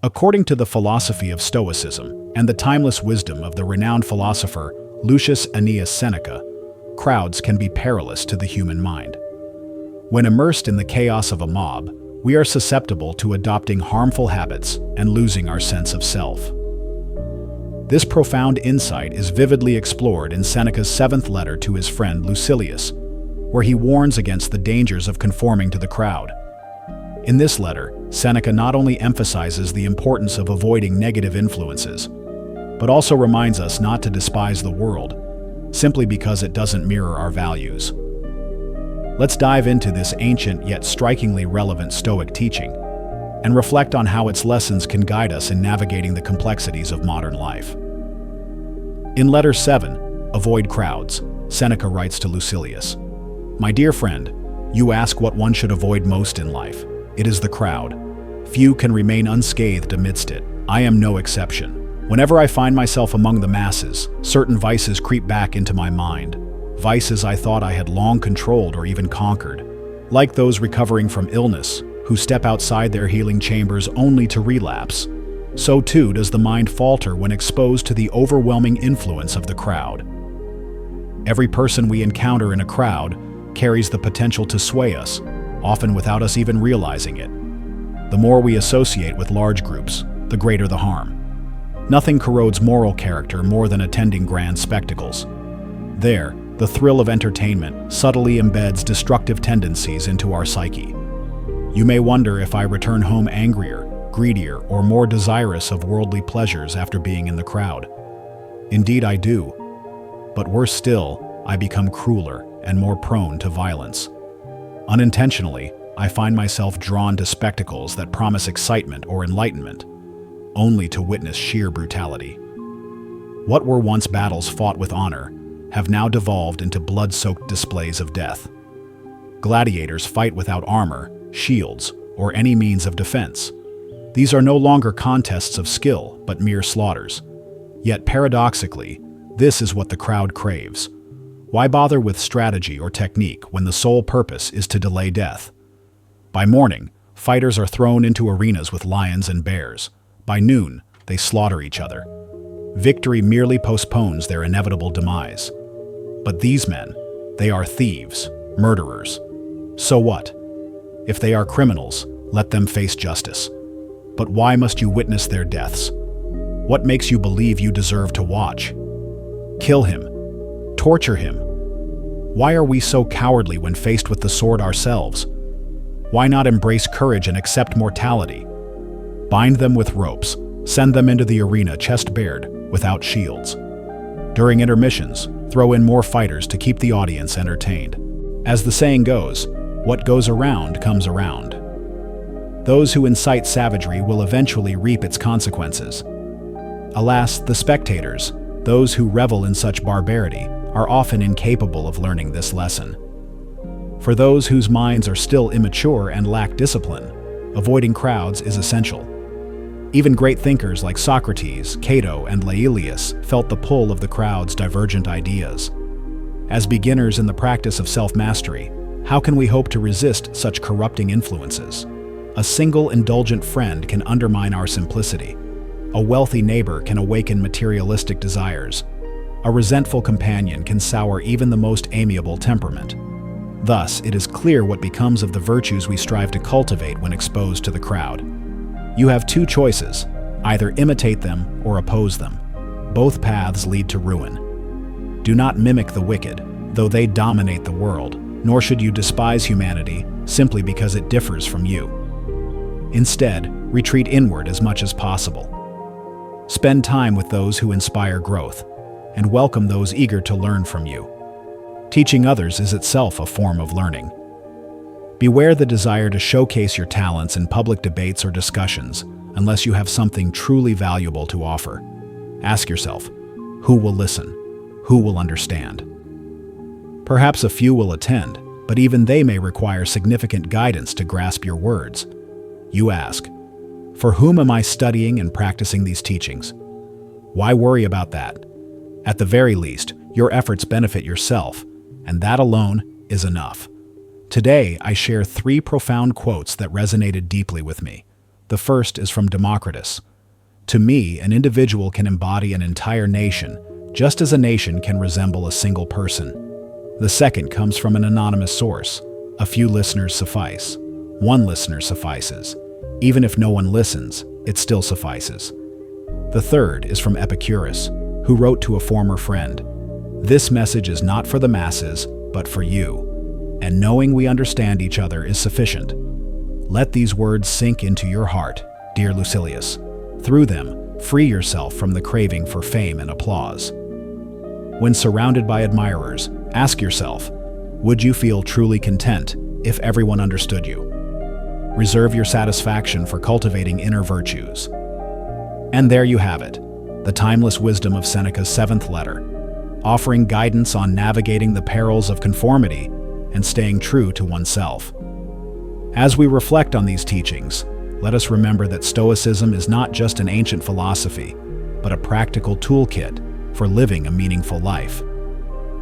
According to the philosophy of Stoicism and the timeless wisdom of the renowned philosopher Lucius Seneca, crowds can be perilous to the human mind. When immersed in the chaos of a mob, we are susceptible to adopting harmful habits and losing our sense of self. This profound insight is vividly explored in Seneca's 7th letter to his friend Lucilius, where he warns against the dangers of conforming to the crowd. In this letter, Seneca not only emphasizes the importance of avoiding negative influences, but also reminds us not to despise the world, simply because it doesn't mirror our values. Let's dive into this ancient yet strikingly relevant Stoic teaching, and reflect on how its lessons can guide us in navigating the complexities of modern life. In Letter 7, Avoid Crowds, Seneca writes to Lucilius, "My dear friend, you ask what one should avoid most in life. It is the crowd. Few can remain unscathed amidst it. I am no exception. Whenever I find myself among the masses, certain vices creep back into my mind, vices I thought I had long controlled or even conquered, like those recovering from illness, who step outside their healing chambers only to relapse. So too does the mind falter when exposed to the overwhelming influence of the crowd. Every person we encounter in a crowd carries the potential to sway us, often without us even realizing it. The more we associate with large groups, the greater the harm. Nothing corrodes moral character more than attending grand spectacles. There, the thrill of entertainment subtly embeds destructive tendencies into our psyche. You may wonder if I return home angrier, greedier, or more desirous of worldly pleasures after being in the crowd. Indeed I do. But worse still, I become crueler and more prone to violence. Unintentionally, I find myself drawn to spectacles that promise excitement or enlightenment, only to witness sheer brutality. What were once battles fought with honor have now devolved into blood-soaked displays of death. Gladiators fight without armor, shields, or any means of defense. These are no longer contests of skill, but mere slaughters. Yet paradoxically, this is what the crowd craves. Why bother with strategy or technique when the sole purpose is to delay death? By morning, fighters are thrown into arenas with lions and bears. By noon, they slaughter each other. Victory merely postpones their inevitable demise. But these men, they are thieves, murderers. So what? If they are criminals, let them face justice. But why must you witness their deaths? What makes you believe you deserve to watch? Kill him. Torture him. Why are we so cowardly when faced with the sword ourselves? Why not embrace courage and accept mortality? Bind them with ropes, send them into the arena chest bared, without shields. During intermissions, throw in more fighters to keep the audience entertained. As the saying goes, what goes around comes around. Those who incite savagery will eventually reap its consequences. Alas, the spectators, those who revel in such barbarity, are often incapable of learning this lesson. For those whose minds are still immature and lack discipline, avoiding crowds is essential. Even great thinkers like Socrates, Cato, and Laelius felt the pull of the crowd's divergent ideas. As beginners in the practice of self-mastery, how can we hope to resist such corrupting influences? A single indulgent friend can undermine our simplicity. A wealthy neighbor can awaken materialistic desires. A resentful companion can sour even the most amiable temperament. Thus, it is clear what becomes of the virtues we strive to cultivate when exposed to the crowd. You have two choices: either imitate them or oppose them. Both paths lead to ruin. Do not mimic the wicked, though they dominate the world, nor should you despise humanity simply because it differs from you. Instead, retreat inward as much as possible. Spend time with those who inspire growth, and welcome those eager to learn from you. Teaching others is itself a form of learning. Beware the desire to showcase your talents in public debates or discussions unless you have something truly valuable to offer. Ask yourself, who will listen? Who will understand? Perhaps a few will attend, but even they may require significant guidance to grasp your words. You ask, for whom am I studying and practicing these teachings? Why worry about that? At the very least, your efforts benefit yourself, and that alone is enough. Today, I share 3 profound quotes that resonated deeply with me. The The first is from Democritus. To me, an individual can embody an entire nation, just as a nation can resemble a single person. The second comes from an anonymous source. A few listeners suffice. One listener suffices. Even if no one listens, it still suffices. The third is from Epicurus, who wrote to a former friend, "This message is not for the masses, but for you, and knowing we understand each other is sufficient." Let these words sink into your heart, dear Lucilius. Through them, free yourself from the craving for fame and applause. When surrounded by admirers, ask yourself, would you feel truly content if everyone understood you? Reserve your satisfaction for cultivating inner virtues. And there you have it, the timeless wisdom of Seneca's 7th letter, offering guidance on navigating the perils of conformity and staying true to oneself. As we reflect on these teachings, let us remember that Stoicism is not just an ancient philosophy, but a practical toolkit for living a meaningful life.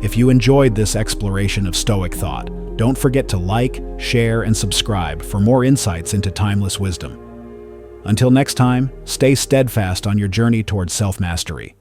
If you enjoyed this exploration of Stoic thought, don't forget to like, share, and subscribe for more insights into timeless wisdom. Until next time, stay steadfast on your journey towards self-mastery.